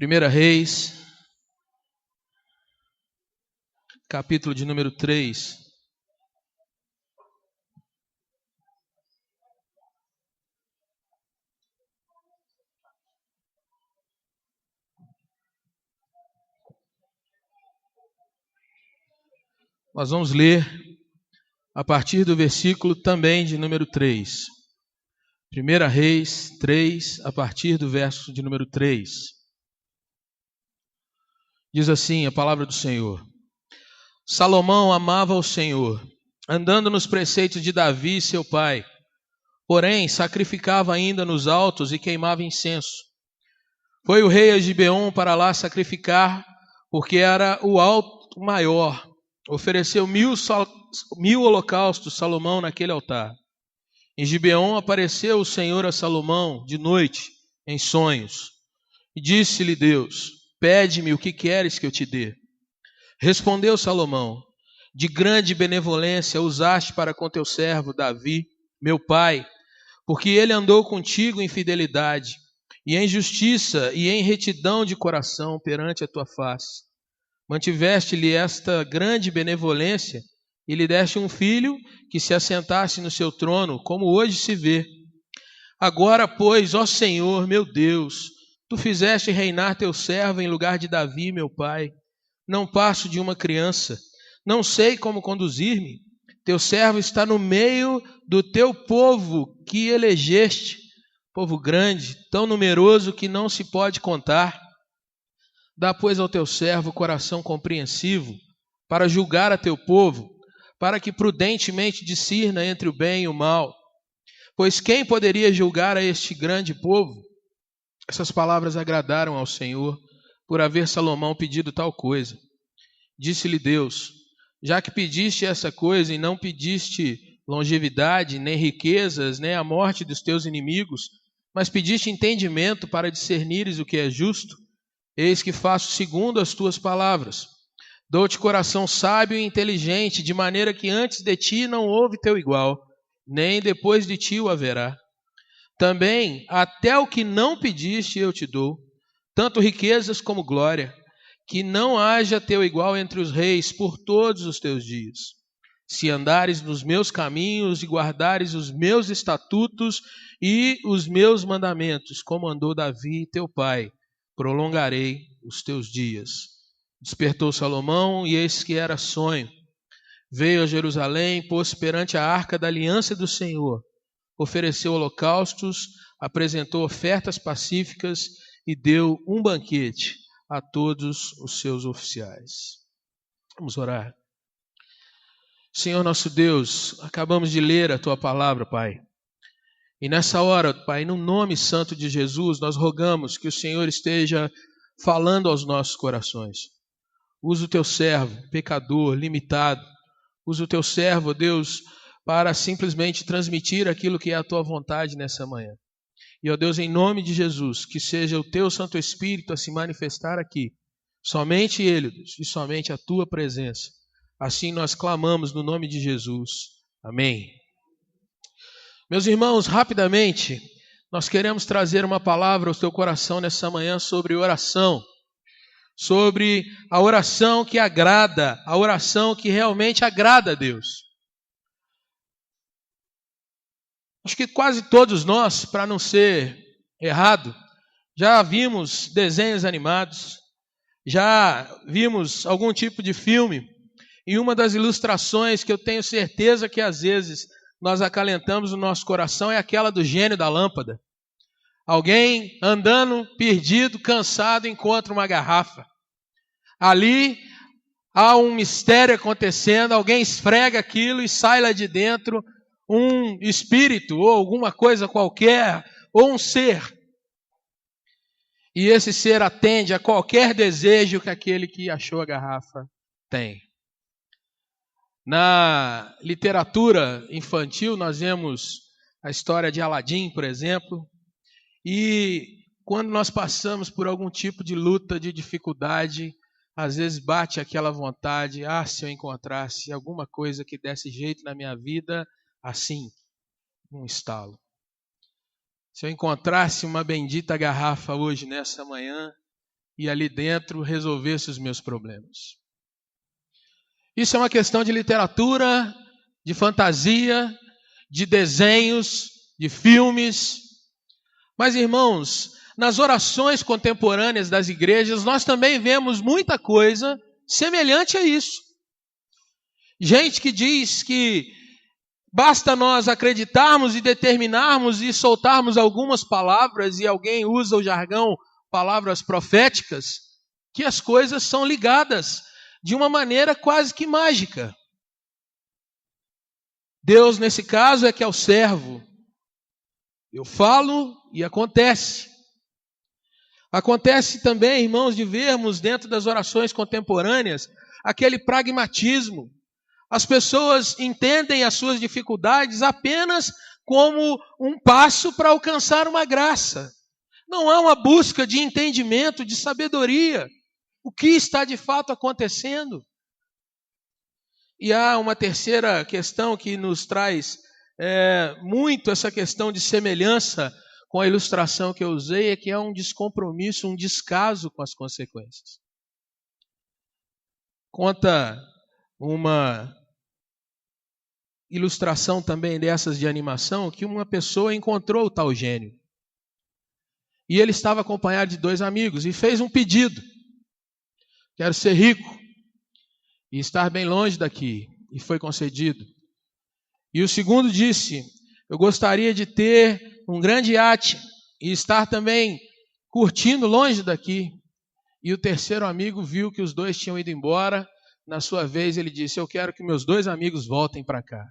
1 Reis, capítulo de número 3. Nós vamos ler a partir do versículo também de número 3. 1 Reis 3, a partir do verso de número 3. Diz assim a palavra do Senhor: Salomão amava o Senhor, andando nos preceitos de Davi, seu pai. Porém, sacrificava ainda nos altos e queimava incenso. Foi o rei a Gibeon para lá sacrificar, porque era o alto maior. Ofereceu 1000 holocaustos Salomão naquele altar. Em Gibeon apareceu o Senhor a Salomão de noite, em sonhos. E disse-lhe Deus: Pede-me o que queres que eu te dê. Respondeu Salomão: De grande benevolência usaste para com teu servo Davi, meu pai, porque ele andou contigo em fidelidade, e em justiça e em retidão de coração perante a tua face. Mantiveste-lhe esta grande benevolência e lhe deste um filho que se assentasse no seu trono, como hoje se vê. Agora, pois, ó Senhor, meu Deus, tu fizeste reinar teu servo em lugar de Davi, meu pai. Não passo de uma criança, não sei como conduzir-me. Teu servo está no meio do teu povo que elegeste, povo grande, tão numeroso que não se pode contar. Dá, pois, ao teu servo coração compreensivo, para julgar a teu povo, para que prudentemente discirna entre o bem e o mal. Pois quem poderia julgar a este grande povo? Essas palavras agradaram ao Senhor, por haver Salomão pedido tal coisa. Disse-lhe Deus: Já que pediste essa coisa e não pediste longevidade, nem riquezas, nem a morte dos teus inimigos, mas pediste entendimento para discernires o que é justo, eis que faço segundo as tuas palavras. Dou-te coração sábio e inteligente, de maneira que antes de ti não houve teu igual, nem depois de ti o haverá. Também até o que não pediste eu te dou, tanto riquezas como glória, que não haja teu igual entre os reis por todos os teus dias. Se andares nos meus caminhos e guardares os meus estatutos e os meus mandamentos, como andou Davi teu pai, prolongarei os teus dias. Despertou Salomão, e eis que era sonho. Veio a Jerusalém, pôs-se perante a arca da aliança do Senhor, ofereceu holocaustos, apresentou ofertas pacíficas e deu um banquete a todos os seus oficiais. Vamos orar. Senhor nosso Deus, acabamos de ler a Tua palavra, Pai. E nessa hora, Pai, no nome santo de Jesus, nós rogamos que o Senhor esteja falando aos nossos corações. Usa o Teu servo, pecador, limitado. Usa o Teu servo, Deus, para simplesmente transmitir aquilo que é a Tua vontade nessa manhã. E, ó Deus, em nome de Jesus, que seja o Teu Santo Espírito a se manifestar aqui. Somente Ele, Deus, e somente a Tua presença. Assim nós clamamos no nome de Jesus. Amém. Meus irmãos, rapidamente, nós queremos trazer uma palavra ao teu coração nessa manhã sobre oração. Sobre a oração que agrada, a oração que realmente agrada a Deus. Acho que quase todos nós, para não ser errado, já vimos desenhos animados, já vimos algum tipo de filme, e uma das ilustrações que eu tenho certeza que às vezes nós acalentamos no nosso coração é aquela do gênio da lâmpada. Alguém andando, perdido, cansado, encontra uma garrafa. Ali há um mistério acontecendo, alguém esfrega aquilo e sai lá de dentro um espírito ou alguma coisa qualquer, ou um ser. E esse ser atende a qualquer desejo que aquele que achou a garrafa tem. Na literatura infantil nós vemos a história de Aladim, por exemplo, e quando nós passamos por algum tipo de luta, de dificuldade, às vezes bate aquela vontade, se eu encontrasse alguma coisa que desse jeito na minha vida, assim, um estalo. Se eu encontrasse uma bendita garrafa hoje, nessa manhã, e ali dentro resolvesse os meus problemas. Isso é uma questão de literatura, de fantasia, de desenhos, de filmes. Mas, irmãos, nas orações contemporâneas das igrejas, nós também vemos muita coisa semelhante a isso. Gente que diz que basta nós acreditarmos e determinarmos e soltarmos algumas palavras, e alguém usa o jargão, palavras proféticas, que as coisas são ligadas de uma maneira quase que mágica. Deus, nesse caso, é que é o servo. Eu falo e acontece. Acontece também, irmãos, de vermos dentro das orações contemporâneas aquele pragmatismo. As pessoas entendem as suas dificuldades apenas como um passo para alcançar uma graça. Não há uma busca de entendimento, de sabedoria. O que está de fato acontecendo? E há uma terceira questão que nos traz muito essa questão de semelhança com a ilustração que eu usei, é que é um descompromisso, um descaso com as consequências. Conta uma ilustração também dessas de animação, que uma pessoa encontrou o tal gênio. E ele estava acompanhado de 2 amigos e fez um pedido. Quero ser rico e estar bem longe daqui. E foi concedido. E o segundo disse, eu gostaria de ter um grande iate e estar também curtindo longe daqui. E o terceiro amigo viu que os 2 tinham ido embora. Na sua vez ele disse, eu quero que meus 2 amigos voltem para cá.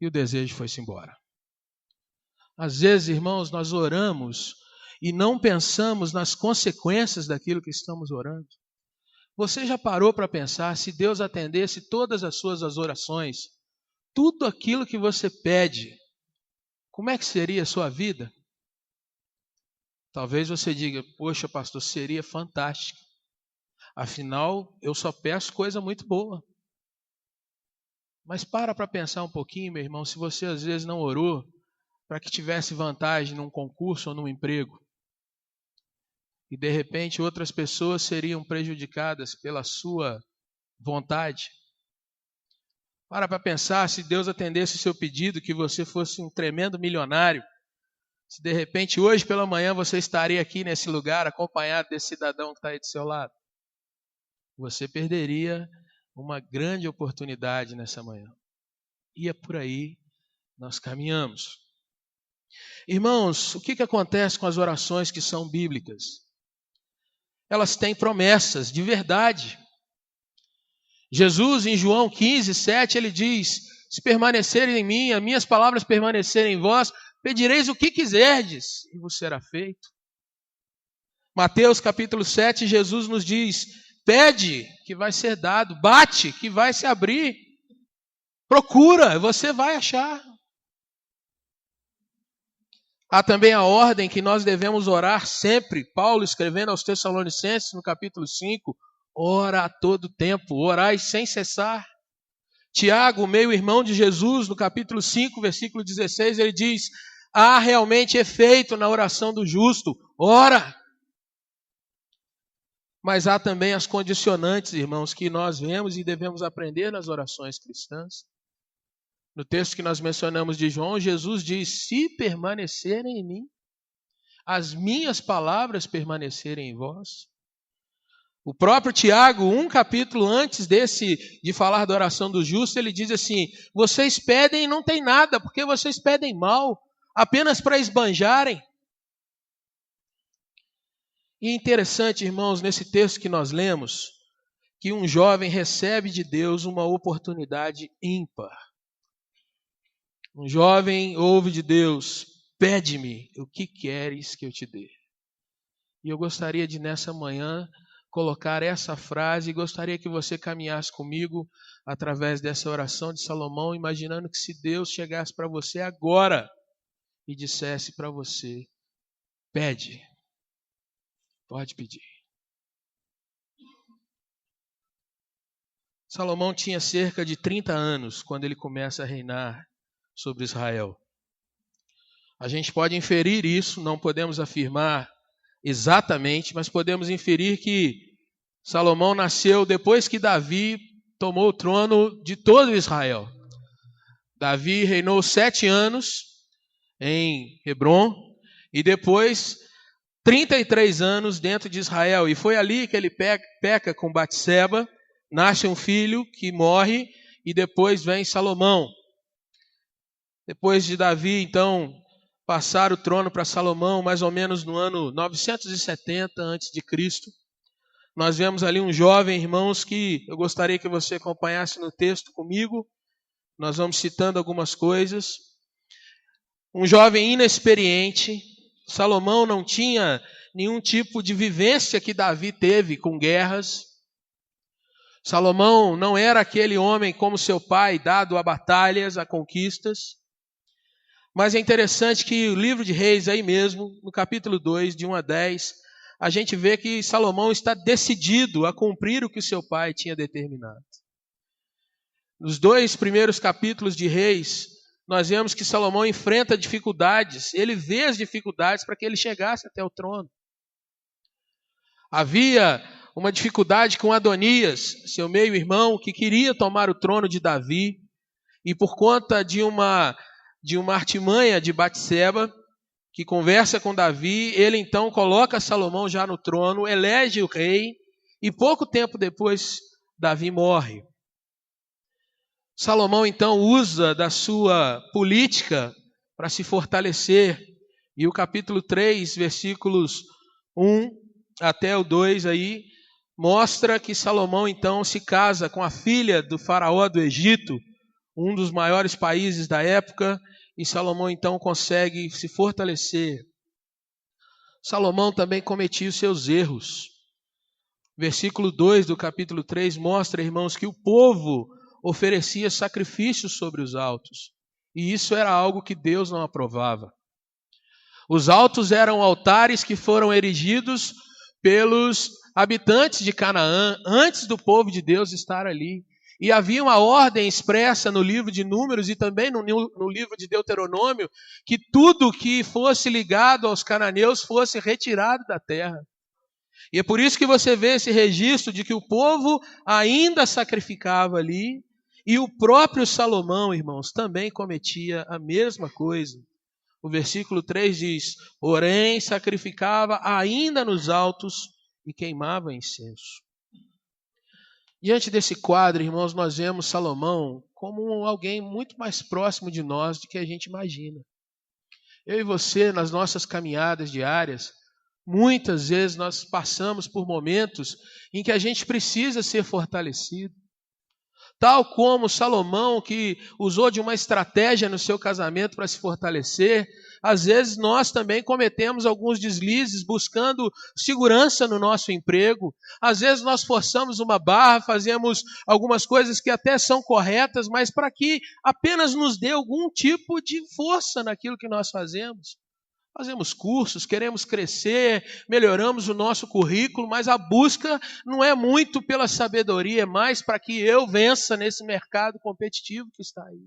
E o desejo foi-se embora. Às vezes, irmãos, nós oramos e não pensamos nas consequências daquilo que estamos orando. Você já parou para pensar, se Deus atendesse todas as suas orações, tudo aquilo que você pede, como é que seria a sua vida? Talvez você diga, poxa, pastor, seria fantástico. Afinal, eu só peço coisa muito boa. Mas para pensar um pouquinho, meu irmão, se você às vezes não orou para que tivesse vantagem num concurso ou num emprego, e de repente outras pessoas seriam prejudicadas pela sua vontade. Para pensar, se Deus atendesse o seu pedido, que você fosse um tremendo milionário, se de repente hoje pela manhã você estaria aqui nesse lugar acompanhado desse cidadão que está aí do seu lado, você perderia uma grande oportunidade nessa manhã. E é por aí nós caminhamos. Irmãos, o que acontece com as orações que são bíblicas? Elas têm promessas de verdade. Jesus, em João 15, 7, ele diz, se permanecerem em mim, as minhas palavras permanecerem em vós, pedireis o que quiserdes, e vos será feito. Mateus capítulo 7, Jesus nos diz, pede, que vai ser dado, bate, que vai se abrir, procura, você vai achar. Há também a ordem que nós devemos orar sempre. Paulo escrevendo aos Tessalonicenses no capítulo 5, ora a todo tempo, orai sem cessar. Tiago, meio-irmão de Jesus, no capítulo 5, versículo 16, ele diz, há realmente efeito na oração do justo, ora. Mas há também as condicionantes, irmãos, que nós vemos e devemos aprender nas orações cristãs. No texto que nós mencionamos de João, Jesus diz, se permanecerem em mim, as minhas palavras permanecerem em vós. O próprio Tiago, um capítulo antes de falar da oração do justo, ele diz assim, vocês pedem e não tem nada, porque vocês pedem mal, apenas para esbanjarem. E é interessante, irmãos, nesse texto que nós lemos, que um jovem recebe de Deus uma oportunidade ímpar. Um jovem ouve de Deus, pede-me o que queres que eu te dê. E eu gostaria de nessa manhã colocar essa frase e gostaria que você caminhasse comigo através dessa oração de Salomão, imaginando que se Deus chegasse para você agora e dissesse para você, pede, pode pedir. Salomão tinha cerca de 30 anos quando ele começa a reinar sobre Israel. A gente pode inferir isso, não podemos afirmar exatamente, mas podemos inferir que Salomão nasceu depois que Davi tomou o trono de todo Israel. Davi reinou 7 anos em Hebrom e depois 33 anos dentro de Israel. E foi ali que ele peca com Batseba, nasce um filho que morre e depois vem Salomão. Depois de Davi, então, passar o trono para Salomão, mais ou menos no ano 970 a.C., nós vemos ali um jovem, irmãos, que eu gostaria que você acompanhasse no texto comigo. Nós vamos citando algumas coisas. Um jovem inexperiente. Salomão não tinha nenhum tipo de vivência que Davi teve com guerras. Salomão não era aquele homem como seu pai, dado a batalhas, a conquistas. Mas é interessante que o livro de Reis, aí mesmo, no capítulo 2, de 1 a 10, a gente vê que Salomão está decidido a cumprir o que seu pai tinha determinado. Nos 2 primeiros capítulos de Reis, nós vemos que Salomão enfrenta dificuldades, ele vê as dificuldades para que ele chegasse até o trono. Havia uma dificuldade com Adonias, seu meio-irmão, que queria tomar o trono de Davi, e por conta de uma artimanha de Batseba, que conversa com Davi, ele então coloca Salomão já no trono, elege o rei, e pouco tempo depois Davi morre. Salomão então usa da sua política para se fortalecer, e o capítulo 3, versículos 1 até o 2 aí, mostra que Salomão então se casa com a filha do faraó do Egito, um dos maiores países da época, e Salomão então consegue se fortalecer. Salomão também cometia os seus erros. Versículo 2 do capítulo 3 mostra, irmãos, que o povo oferecia sacrifícios sobre os altos. E isso era algo que Deus não aprovava. Os altos eram altares que foram erigidos pelos habitantes de Canaã, antes do povo de Deus estar ali. E havia uma ordem expressa no livro de Números e também no livro de Deuteronômio, que tudo que fosse ligado aos cananeus fosse retirado da terra. E é por isso que você vê esse registro de que o povo ainda sacrificava ali, e o próprio Salomão, irmãos, também cometia a mesma coisa. O versículo 3 diz: porém sacrificava ainda nos altos e queimava incenso. Diante desse quadro, irmãos, nós vemos Salomão como alguém muito mais próximo de nós do que a gente imagina. Eu e você, nas nossas caminhadas diárias, muitas vezes nós passamos por momentos em que a gente precisa ser fortalecido. Tal como Salomão, que usou de uma estratégia no seu casamento para se fortalecer, às vezes nós também cometemos alguns deslizes buscando segurança no nosso emprego. Às vezes nós forçamos uma barra, fazemos algumas coisas que até são corretas, mas para que apenas nos dê algum tipo de força naquilo que nós fazemos. Fazemos cursos, queremos crescer, melhoramos o nosso currículo, mas a busca não é muito pela sabedoria, é mais para que eu vença nesse mercado competitivo que está aí.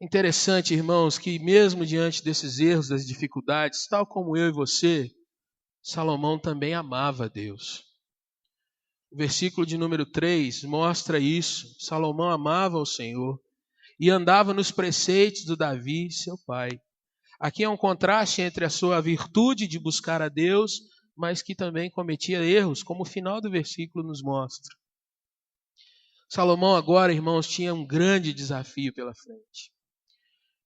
Interessante, irmãos, que mesmo diante desses erros, das dificuldades, tal como eu e você, Salomão também amava a Deus. O versículo de número 3 mostra isso. Salomão amava o Senhor e andava nos preceitos do Davi, seu pai. Aqui é um contraste entre a sua virtude de buscar a Deus, mas que também cometia erros, como o final do versículo nos mostra. Salomão agora, irmãos, tinha um grande desafio pela frente.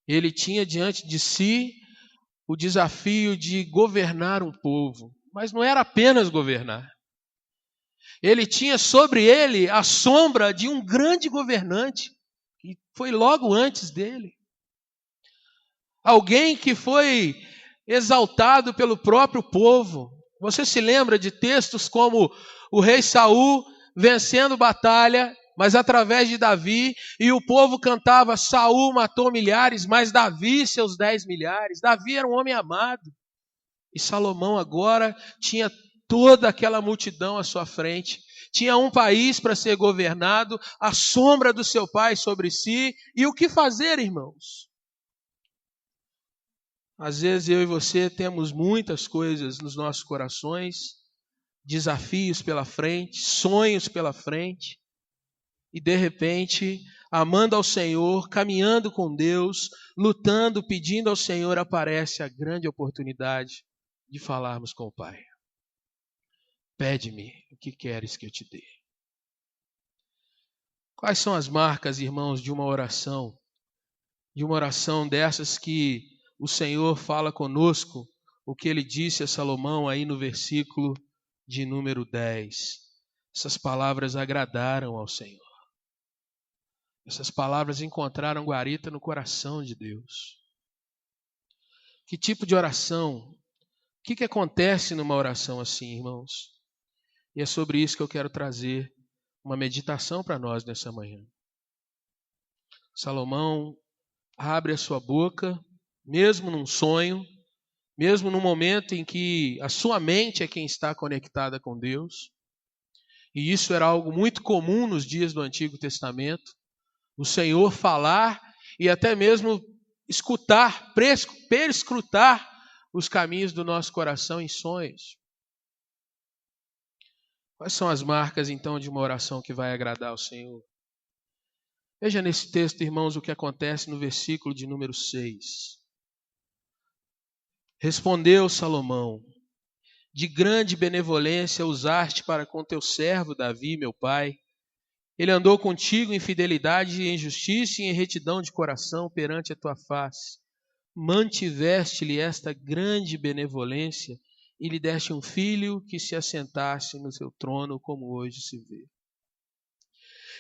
Ele tinha diante de si o desafio de governar um povo, mas não era apenas governar. Ele tinha sobre ele a sombra de um grande governante, e foi logo antes dele. Alguém que foi exaltado pelo próprio povo. Você se lembra de textos como o rei Saul vencendo batalha, mas através de Davi, e o povo cantava: Saul matou milhares, mas Davi seus 10 milhares. Davi era um homem amado. E Salomão agora tinha toda aquela multidão à sua frente. Tinha um país para ser governado, a sombra do seu pai sobre si. E o que fazer, irmãos? Às vezes eu e você temos muitas coisas nos nossos corações, desafios pela frente, sonhos pela frente, e de repente, amando ao Senhor, caminhando com Deus, lutando, pedindo ao Senhor, aparece a grande oportunidade de falarmos com o Pai. Pede-me o que queres que eu te dê. Quais são as marcas, irmãos, de uma oração? De uma oração dessas que o Senhor fala conosco, o que ele disse a Salomão aí no versículo de número 10. Essas palavras agradaram ao Senhor. Essas palavras encontraram guarita no coração de Deus. Que tipo de oração? O que acontece numa oração assim, irmãos? E é sobre isso que eu quero trazer uma meditação para nós nessa manhã. Salomão abre a sua boca, mesmo num sonho, mesmo num momento em que a sua mente é quem está conectada com Deus. E isso era algo muito comum nos dias do Antigo Testamento. O Senhor falar e até mesmo escutar, perscrutar os caminhos do nosso coração em sonhos. Quais são as marcas, então, de uma oração que vai agradar ao Senhor? Veja nesse texto, irmãos, o que acontece no versículo de número 6. Respondeu Salomão: de grande benevolência usaste para com teu servo Davi, meu pai. Ele andou contigo em fidelidade e em justiça e em retidão de coração perante a tua face. Mantiveste-lhe esta grande benevolência e lhe deste um filho que se assentasse no seu trono, como hoje se vê.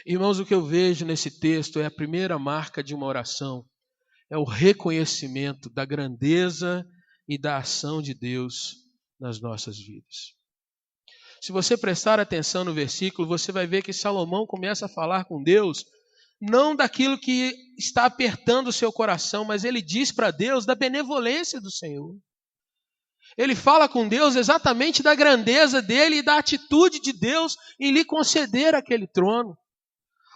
Irmãos, o que eu vejo nesse texto é a primeira marca de uma oração. É o reconhecimento da grandeza e da ação de Deus nas nossas vidas. Se você prestar atenção no versículo, você vai ver que Salomão começa a falar com Deus, não daquilo que está apertando o seu coração, mas ele diz para Deus da benevolência do Senhor. Ele fala com Deus exatamente da grandeza dele e da atitude de Deus em lhe conceder aquele trono.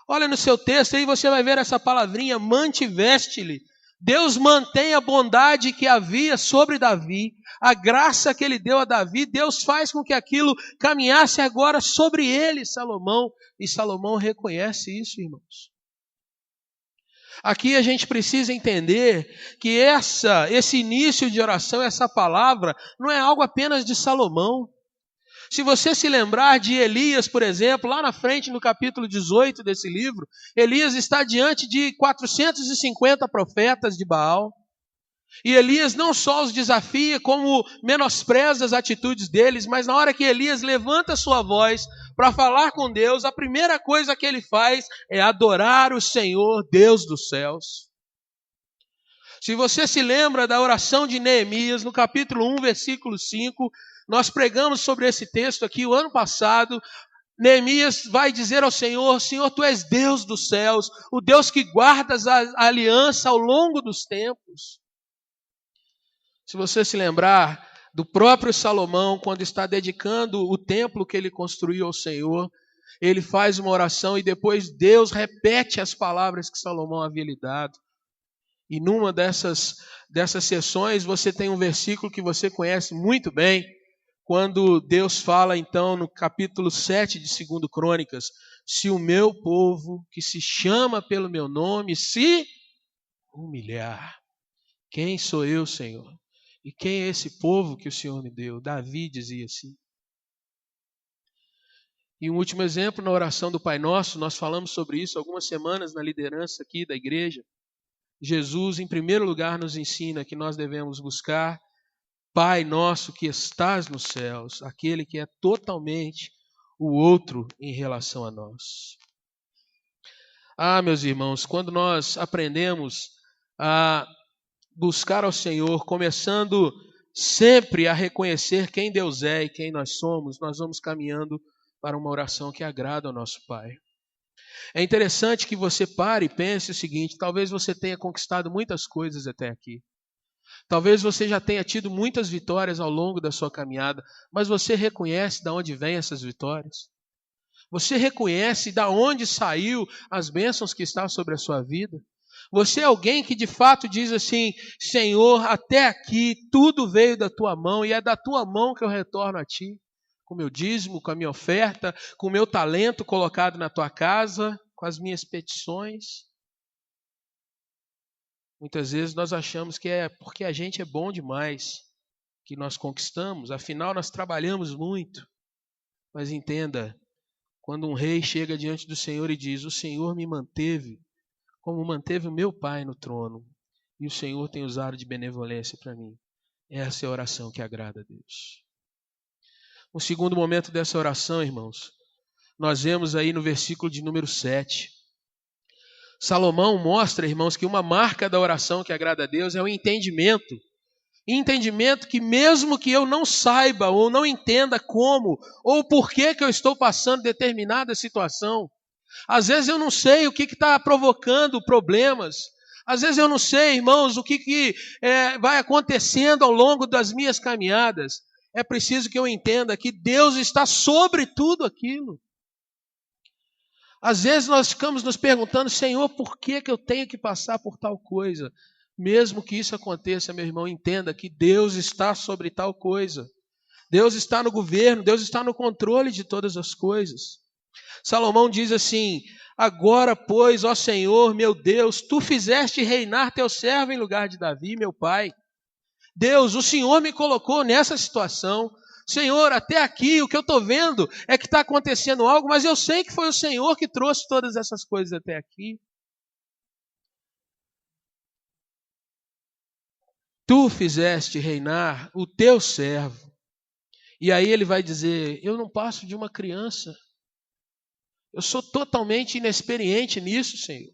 Olha no seu texto aí, você vai ver essa palavrinha, mantiveste-lhe. Deus mantém a bondade que havia sobre Davi, a graça que ele deu a Davi, Deus faz com que aquilo caminhasse agora sobre ele, Salomão, e Salomão reconhece isso, irmãos. Aqui a gente precisa entender que esse início de oração, essa palavra, não é algo apenas de Salomão. Se você se lembrar de Elias, por exemplo, lá na frente no capítulo 18 desse livro, Elias está diante de 450 profetas de Baal. E Elias não só os desafia, como menospreza as atitudes deles, mas na hora que Elias levanta sua voz para falar com Deus, a primeira coisa que ele faz é adorar o Senhor, Deus dos céus. Se você se lembra da oração de Neemias, no capítulo 1, versículo 5, nós pregamos sobre esse texto aqui o ano passado. Neemias vai dizer ao Senhor: Senhor, Tu és Deus dos céus, o Deus que guardas a aliança ao longo dos tempos. Se você se lembrar do próprio Salomão, quando está dedicando o templo que ele construiu ao Senhor, ele faz uma oração e depois Deus repete as palavras que Salomão havia lhe dado. E numa dessas sessões você tem um versículo que você conhece muito bem, quando Deus fala então no capítulo 7 de 2 Crônicas: se o meu povo, que se chama pelo meu nome, se humilhar. Quem sou eu, Senhor? E quem é esse povo que o Senhor me deu? Davi dizia assim. E um último exemplo, na oração do Pai Nosso, nós falamos sobre isso algumas semanas na liderança aqui da igreja. Jesus, em primeiro lugar, nos ensina que nós devemos buscar Pai Nosso que estás nos céus, aquele que é totalmente o outro em relação a nós. Ah, meus irmãos, quando nós aprendemos a buscar ao Senhor, começando sempre a reconhecer quem Deus é e quem nós somos, nós vamos caminhando para uma oração que agrada ao nosso Pai. É interessante que você pare e pense o seguinte: talvez você tenha conquistado muitas coisas até aqui. Talvez você já tenha tido muitas vitórias ao longo da sua caminhada, mas você reconhece de onde vêm essas vitórias? Você reconhece de onde saiu as bênçãos que estão sobre a sua vida? Você é alguém que de fato diz assim: Senhor, até aqui tudo veio da tua mão e é da tua mão que eu retorno a ti, com o meu dízimo, com a minha oferta, com o meu talento colocado na tua casa, com as minhas petições. Muitas vezes nós achamos que é porque a gente é bom demais que nós conquistamos, afinal nós trabalhamos muito. Mas entenda, quando um rei chega diante do Senhor e diz: o Senhor me manteve como manteve o meu pai no trono, e o Senhor tem usado de benevolência para mim. Essa é a oração que agrada a Deus. Um segundo momento dessa oração, irmãos, nós vemos aí no versículo de número 7. Salomão mostra, irmãos, que uma marca da oração que agrada a Deus é o entendimento. Entendimento que mesmo que eu não saiba ou não entenda como ou por que eu estou passando determinada situação, às vezes eu não sei o que está provocando problemas. Às vezes eu não sei, irmãos, o que vai acontecendo ao longo das minhas caminhadas. É preciso que eu entenda que Deus está sobre tudo aquilo. Às vezes nós ficamos nos perguntando: Senhor, por que eu tenho que passar por tal coisa? Mesmo que isso aconteça, meu irmão, entenda que Deus está sobre tal coisa. Deus está no governo, Deus está no controle de todas as coisas. Salomão diz assim: agora, pois, ó Senhor, meu Deus, tu fizeste reinar teu servo em lugar de Davi, meu pai. Deus, o Senhor me colocou nessa situação. Senhor, até aqui o que eu estou vendo é que está acontecendo algo, mas eu sei que foi o Senhor que trouxe todas essas coisas até aqui. Tu fizeste reinar o teu servo. E aí ele vai dizer: eu não passo de uma criança. Eu sou totalmente inexperiente nisso, Senhor.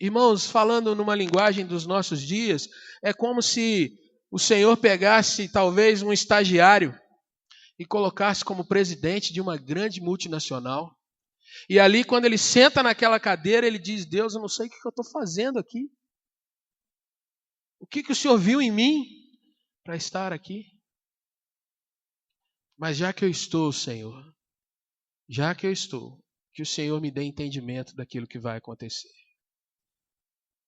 Irmãos, falando numa linguagem dos nossos dias, é como se o Senhor pegasse talvez um estagiário e colocasse como presidente de uma grande multinacional. E ali, quando ele senta naquela cadeira, ele diz: Deus, eu não sei o que eu estou fazendo aqui. O que o Senhor viu em mim para estar aqui? Mas já que eu estou, Senhor, já que eu estou, que o Senhor me dê entendimento daquilo que vai acontecer.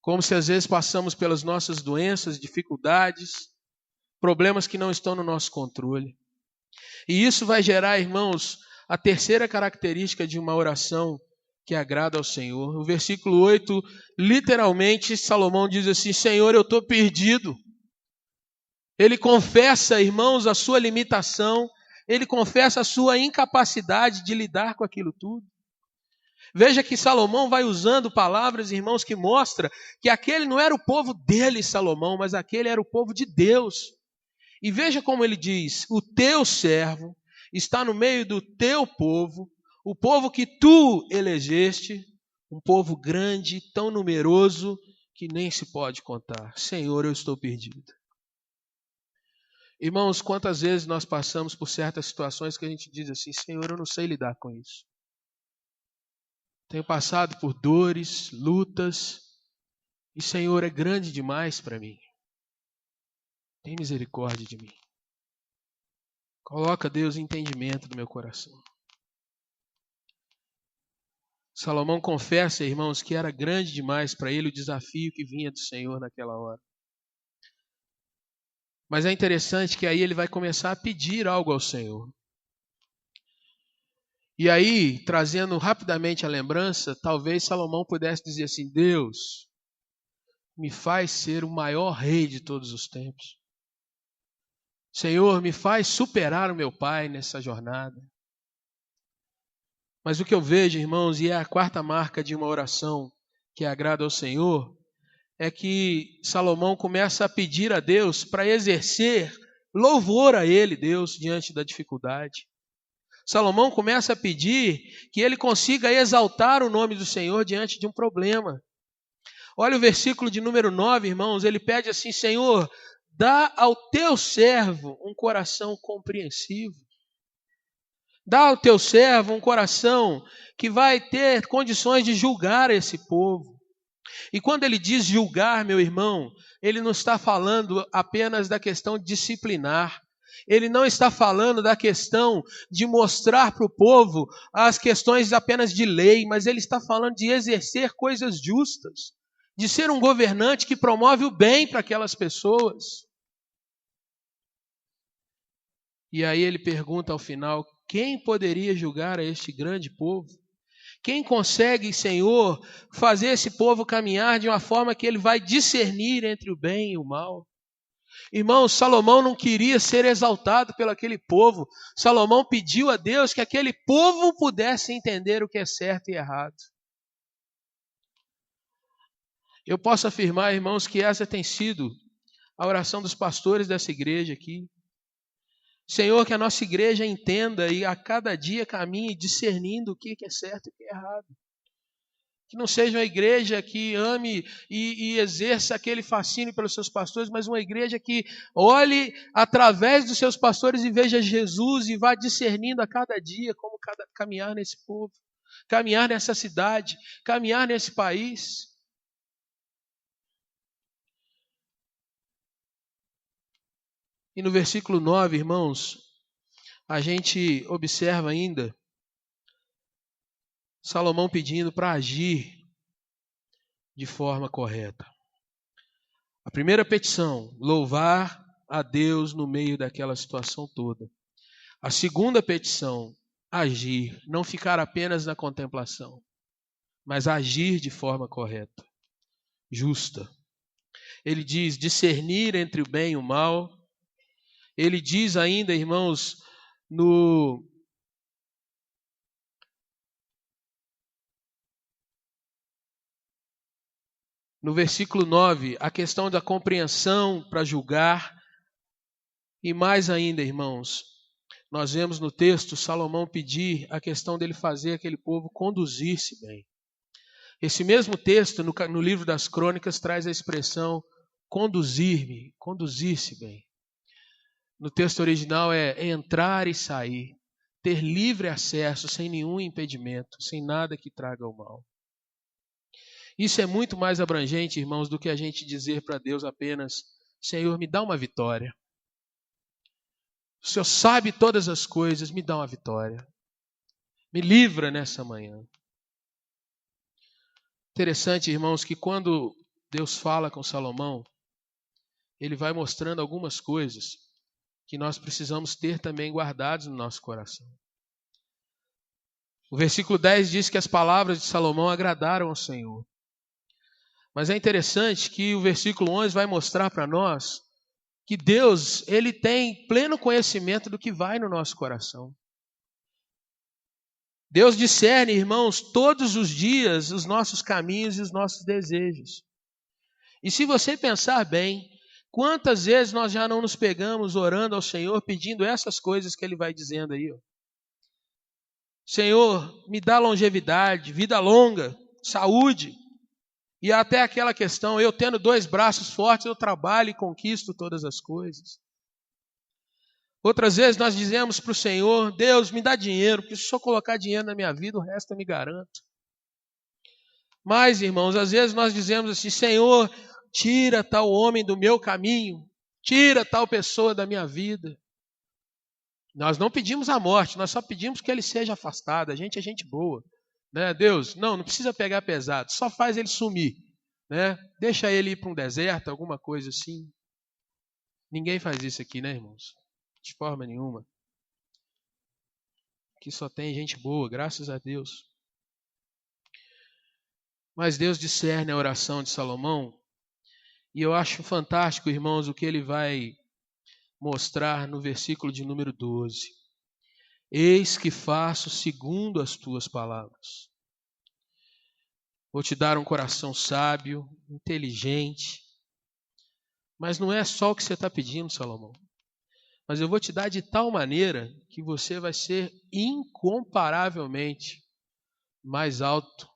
Como se às vezes passamos pelas nossas doenças, dificuldades, problemas que não estão no nosso controle. E isso vai gerar, irmãos, a terceira característica de uma oração que agrada ao Senhor. No versículo 8, literalmente, Salomão diz assim: Senhor, eu estou perdido. Ele confessa, irmãos, a sua limitação, ele confessa a sua incapacidade de lidar com aquilo tudo. Veja que Salomão vai usando palavras, irmãos, que mostra que aquele não era o povo dele, Salomão, mas aquele era o povo de Deus. E veja como ele diz: o teu servo está no meio do teu povo, o povo que tu elegeste, um povo grande, tão numeroso, que nem se pode contar. Senhor, eu estou perdido. Irmãos, quantas vezes nós passamos por certas situações que a gente diz assim: Senhor, eu não sei lidar com isso. Tenho passado por dores, lutas, e Senhor, é grande demais para mim. Tem misericórdia de mim. Coloca, Deus, entendimento no meu coração. Salomão confessa, irmãos, que era grande demais para ele o desafio que vinha do Senhor naquela hora. Mas é interessante que aí ele vai começar a pedir algo ao Senhor. E aí, trazendo rapidamente a lembrança, talvez Salomão pudesse dizer assim: Deus, me faz ser o maior rei de todos os tempos. Senhor, me faz superar o meu pai nessa jornada. Mas o que eu vejo, irmãos, e é a quarta marca de uma oração que agrada ao Senhor, é que Salomão começa a pedir a Deus para exercer louvor a Ele, Deus, diante da dificuldade. Salomão começa a pedir que ele consiga exaltar o nome do Senhor diante de um problema. Olha o versículo de número 9, irmãos, ele pede assim: Senhor, dá ao teu servo um coração compreensivo. Dá ao teu servo um coração que vai ter condições de julgar esse povo. E quando ele diz julgar, meu irmão, ele não está falando apenas da questão disciplinar. Ele não está falando da questão de mostrar para o povo as questões apenas de lei, mas ele está falando de exercer coisas justas, de ser um governante que promove o bem para aquelas pessoas. E aí ele pergunta ao final: quem poderia julgar a este grande povo? Quem consegue, Senhor, fazer esse povo caminhar de uma forma que ele vai discernir entre o bem e o mal? Irmãos, Salomão não queria ser exaltado pelo aquele povo. Salomão pediu a Deus que aquele povo pudesse entender o que é certo e errado. Eu posso afirmar, irmãos, que essa tem sido a oração dos pastores dessa igreja aqui. Senhor, que a nossa igreja entenda e a cada dia caminhe discernindo o que é certo e o que é errado. Que não seja uma igreja que ame e exerça aquele fascínio pelos seus pastores, mas uma igreja que olhe através dos seus pastores e veja Jesus e vá discernindo a cada dia como caminhar nesse povo, caminhar nessa cidade, caminhar nesse país. E no versículo 9, irmãos, a gente observa ainda Salomão pedindo para agir de forma correta. A primeira petição, louvar a Deus no meio daquela situação toda. A segunda petição, agir, não ficar apenas na contemplação, mas agir de forma correta, justa. Ele diz discernir entre o bem e o mal. Ele diz ainda, irmãos, no versículo 9, a questão da compreensão para julgar. E mais ainda, irmãos, nós vemos no texto Salomão pedir a questão dele fazer aquele povo conduzir-se bem. Esse mesmo texto, no livro das Crônicas, traz a expressão conduzir-me, conduzir-se bem. No texto original é entrar e sair, ter livre acesso, sem nenhum impedimento, sem nada que traga o mal. Isso é muito mais abrangente, irmãos, do que a gente dizer para Deus apenas: Senhor, me dá uma vitória. O Senhor sabe todas as coisas, me dá uma vitória. Me livra nessa manhã. Interessante, irmãos, que quando Deus fala com Salomão, ele vai mostrando algumas coisas que nós precisamos ter também guardados no nosso coração. O versículo 10 diz que as palavras de Salomão agradaram ao Senhor. Mas é interessante que o versículo 11 vai mostrar para nós que Deus, ele tem pleno conhecimento do que vai no nosso coração. Deus discerne, irmãos, todos os dias os nossos caminhos e os nossos desejos. E se você pensar bem, quantas vezes nós já não nos pegamos orando ao Senhor, pedindo essas coisas que Ele vai dizendo aí, ó. Senhor, me dá longevidade, vida longa, saúde. E até aquela questão, eu tendo 2 braços fortes, eu trabalho e conquisto todas as coisas. Outras vezes nós dizemos para o Senhor: Deus, me dá dinheiro, porque se o Senhor colocar dinheiro na minha vida, o resto eu me garanto. Mas, irmãos, às vezes nós dizemos assim: Senhor, tira tal homem do meu caminho, tira tal pessoa da minha vida. Nós não pedimos a morte, nós só pedimos que ele seja afastado. A gente é gente boa, né? Deus, não precisa pegar pesado, só faz ele sumir, né? Deixa ele ir para um deserto, alguma coisa assim. Ninguém faz isso aqui, né, irmãos? De forma nenhuma. Aqui só tem gente boa, graças a Deus. Mas Deus discerne a oração de Salomão, e eu acho fantástico, irmãos, o que ele vai mostrar no versículo de número 12. Eis que faço segundo as tuas palavras. Vou te dar um coração sábio, inteligente. Mas não é só o que você está pedindo, Salomão. Mas eu vou te dar de tal maneira que você vai ser incomparavelmente mais alto,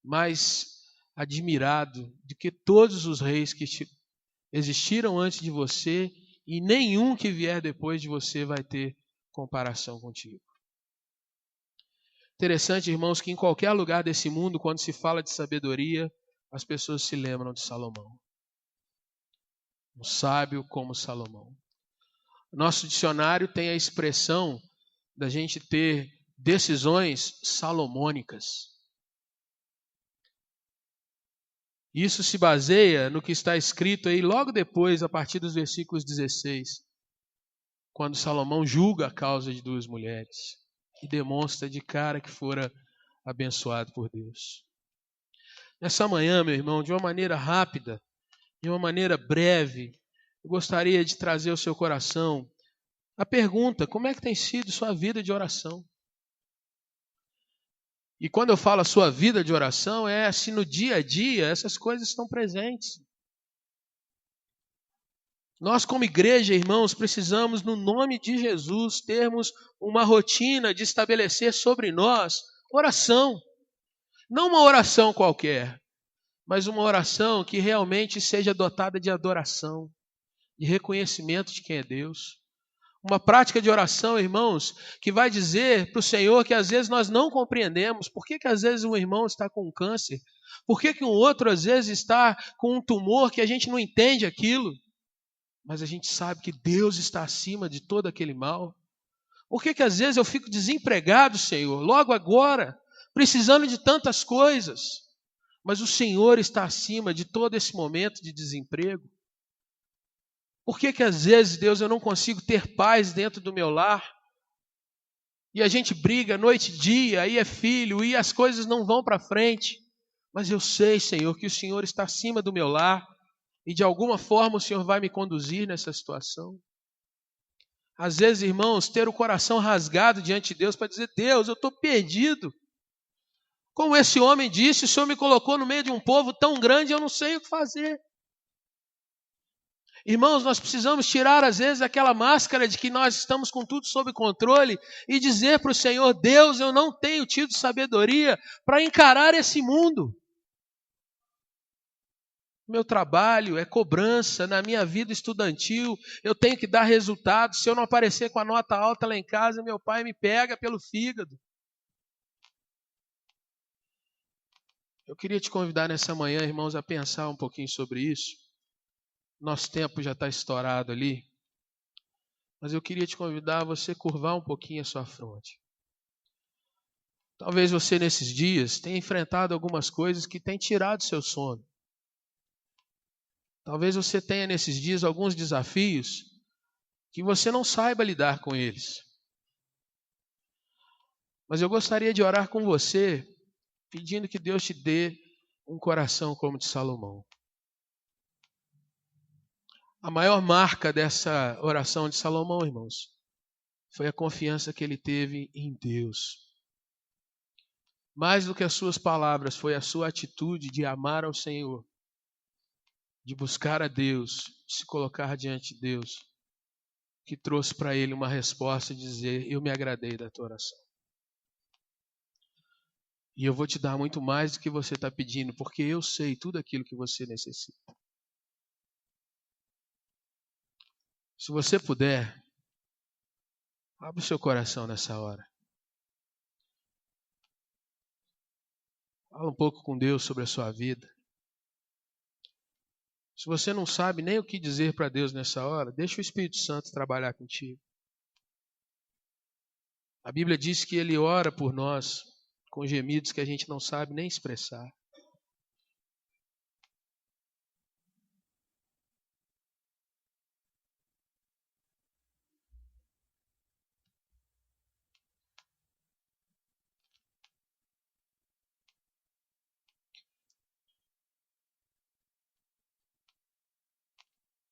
mais admirado do que todos os reis que existiram antes de você, e nenhum que vier depois de você vai ter comparação contigo. Interessante, irmãos, que em qualquer lugar desse mundo, quando se fala de sabedoria, as pessoas se lembram de Salomão. Um sábio como Salomão. Nosso dicionário tem a expressão da gente ter decisões salomônicas. Isso se baseia no que está escrito aí logo depois, a partir dos versículos 16, quando Salomão julga a causa de duas mulheres e demonstra de cara que fora abençoado por Deus. Nessa manhã, meu irmão, de uma maneira rápida, de uma maneira breve, eu gostaria de trazer ao seu coração a pergunta: como é que tem sido sua vida de oração? E quando eu falo a sua vida de oração, é se no dia a dia essas coisas estão presentes. Nós, como igreja, irmãos, precisamos, no nome de Jesus, termos uma rotina de estabelecer sobre nós oração. Não uma oração qualquer, mas uma oração que realmente seja dotada de adoração, de reconhecimento de quem é Deus. Uma prática de oração, irmãos, que vai dizer para o Senhor que às vezes nós não compreendemos. Por que às vezes um irmão está com um câncer? Por que um outro às vezes está com um tumor que a gente não entende aquilo? Mas a gente sabe que Deus está acima de todo aquele mal. Por que às vezes eu fico desempregado, Senhor, logo agora, precisando de tantas coisas, mas o Senhor está acima de todo esse momento de desemprego? Por que às vezes, Deus, eu não consigo ter paz dentro do meu lar? E a gente briga noite e dia, aí é filho, e as coisas não vão para frente. Mas eu sei, Senhor, que o Senhor está acima do meu lar, e de alguma forma o Senhor vai me conduzir nessa situação. Às vezes, irmãos, ter o coração rasgado diante de Deus para dizer: Deus, eu estou perdido. Como esse homem disse, o Senhor me colocou no meio de um povo tão grande, eu não sei o que fazer. Irmãos, nós precisamos tirar às vezes aquela máscara de que nós estamos com tudo sob controle e dizer para o Senhor: Deus, eu não tenho tido sabedoria para encarar esse mundo. Meu trabalho é cobrança, na minha vida estudantil eu tenho que dar resultado. Se eu não aparecer com a nota alta lá em casa, meu pai me pega pelo fígado. Eu queria te convidar nessa manhã, irmãos, a pensar um pouquinho sobre isso. Nosso tempo já está estourado ali, mas eu queria te convidar a você curvar um pouquinho a sua fronte. Talvez você nesses dias tenha enfrentado algumas coisas que têm tirado seu sono. Talvez você tenha nesses dias alguns desafios que você não saiba lidar com eles. Mas eu gostaria de orar com você, pedindo que Deus te dê um coração como o de Salomão. A maior marca dessa oração de Salomão, irmãos, foi a confiança que ele teve em Deus. Mais do que as suas palavras, foi a sua atitude de amar ao Senhor, de buscar a Deus, de se colocar diante de Deus, que trouxe para ele uma resposta de dizer: eu me agradei da tua oração. E eu vou te dar muito mais do que você está pedindo, porque eu sei tudo aquilo que você necessita. Se você puder, abra o seu coração nessa hora. Fala um pouco com Deus sobre a sua vida. Se você não sabe nem o que dizer para Deus nessa hora, deixa o Espírito Santo trabalhar contigo. A Bíblia diz que Ele ora por nós com gemidos que a gente não sabe nem expressar.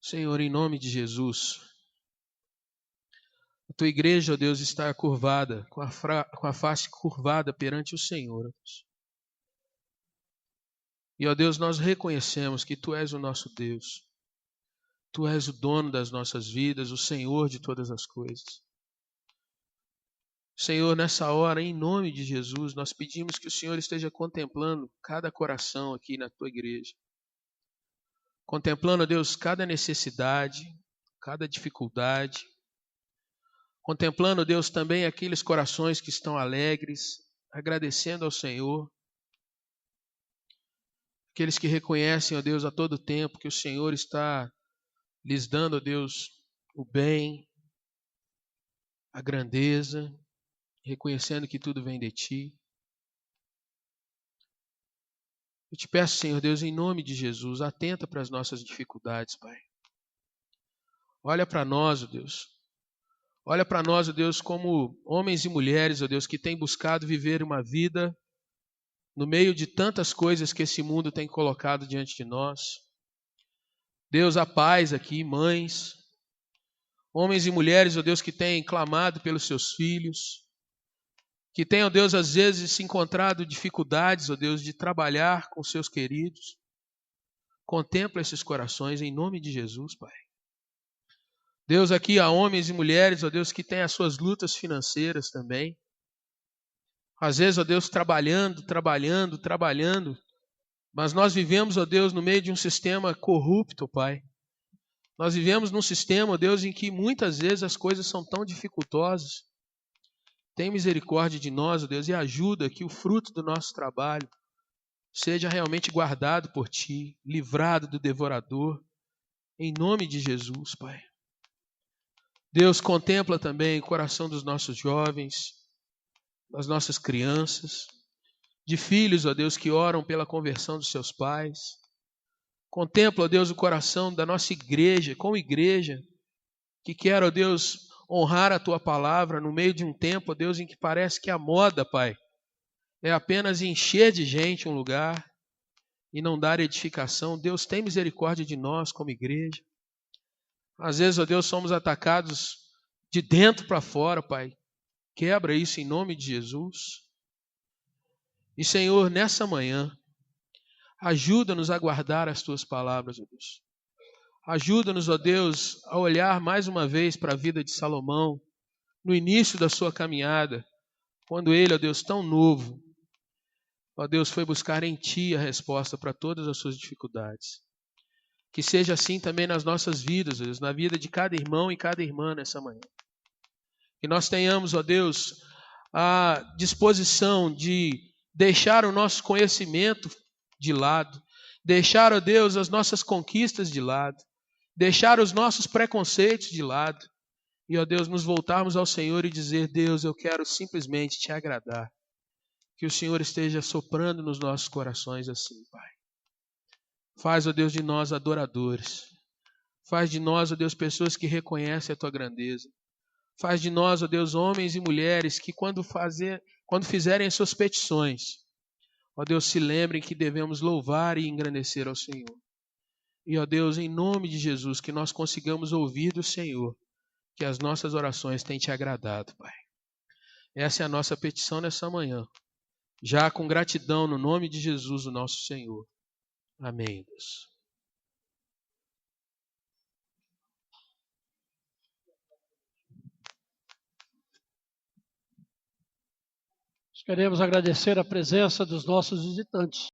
Senhor, em nome de Jesus, a tua igreja, ó Deus, está curvada, com a face curvada perante o Senhor. E, ó Deus, nós reconhecemos que tu és o nosso Deus. Tu és o dono das nossas vidas, o Senhor de todas as coisas. Senhor, nessa hora, em nome de Jesus, nós pedimos que o Senhor esteja contemplando cada coração aqui na tua igreja. Contemplando, Deus, cada necessidade, cada dificuldade. Contemplando, Deus, também aqueles corações que estão alegres, agradecendo ao Senhor. Aqueles que reconhecem, ó Deus, a todo tempo que o Senhor está lhes dando, ó Deus, o bem, a grandeza, reconhecendo que tudo vem de Ti. Eu te peço, Senhor Deus, em nome de Jesus, atenta para as nossas dificuldades, Pai. Olha para nós, ó Deus. Olha para nós, ó Deus, como homens e mulheres, ó Deus, que têm buscado viver uma vida no meio de tantas coisas que esse mundo tem colocado diante de nós. Deus, a paz aqui, mães, homens e mulheres, ó Deus, que têm clamado pelos seus filhos, que têm, ó Deus, às vezes se encontrado dificuldades, ó Deus, de trabalhar com seus queridos. Contempla esses corações em nome de Jesus, Pai. Deus, aqui há homens e mulheres, ó Deus, que têm as suas lutas financeiras também. Às vezes, ó Deus, trabalhando, mas nós vivemos, ó Deus, no meio de um sistema corrupto, Pai. Nós vivemos num sistema, ó Deus, em que muitas vezes as coisas são tão dificultosas. Tem misericórdia de nós, ó Deus, e ajuda que o fruto do nosso trabalho seja realmente guardado por Ti, livrado do devorador, em nome de Jesus, Pai. Deus, contempla também o coração dos nossos jovens, das nossas crianças, de filhos, ó Deus, que oram pela conversão dos seus pais. Contempla, ó Deus, o coração da nossa igreja, como igreja, que quer, ó Deus, honrar a Tua palavra no meio de um tempo, ó Deus, em que parece que a moda, Pai, é apenas encher de gente um lugar e não dar edificação. Deus, tem misericórdia de nós como igreja. Às vezes, ó Deus, somos atacados de dentro para fora, Pai. Quebra isso em nome de Jesus. E, Senhor, nessa manhã, ajuda-nos a guardar as Tuas palavras, ó Deus. Ajuda-nos, ó Deus, a olhar mais uma vez para a vida de Salomão, no início da sua caminhada, quando ele, ó Deus, tão novo, ó Deus, foi buscar em Ti a resposta para todas as suas dificuldades. Que seja assim também nas nossas vidas, ó Deus, na vida de cada irmão e cada irmã nessa manhã. Que nós tenhamos, ó Deus, a disposição de deixar o nosso conhecimento de lado, deixar, ó Deus, as nossas conquistas de lado, deixar os nossos preconceitos de lado e, ó Deus, nos voltarmos ao Senhor e dizer: Deus, eu quero simplesmente Te agradar. Que o Senhor esteja soprando nos nossos corações assim, Pai. Faz, ó Deus, de nós adoradores. Faz de nós, ó Deus, pessoas que reconhecem a Tua grandeza. Faz de nós, ó Deus, homens e mulheres que quando fizerem as suas petições, ó Deus, se lembrem que devemos louvar e engrandecer ao Senhor. E, ó Deus, em nome de Jesus, que nós consigamos ouvir do Senhor que as nossas orações têm Te agradado, Pai. Essa é a nossa petição nessa manhã, já com gratidão no nome de Jesus, o nosso Senhor. Amém, Deus. Queremos agradecer a presença dos nossos visitantes.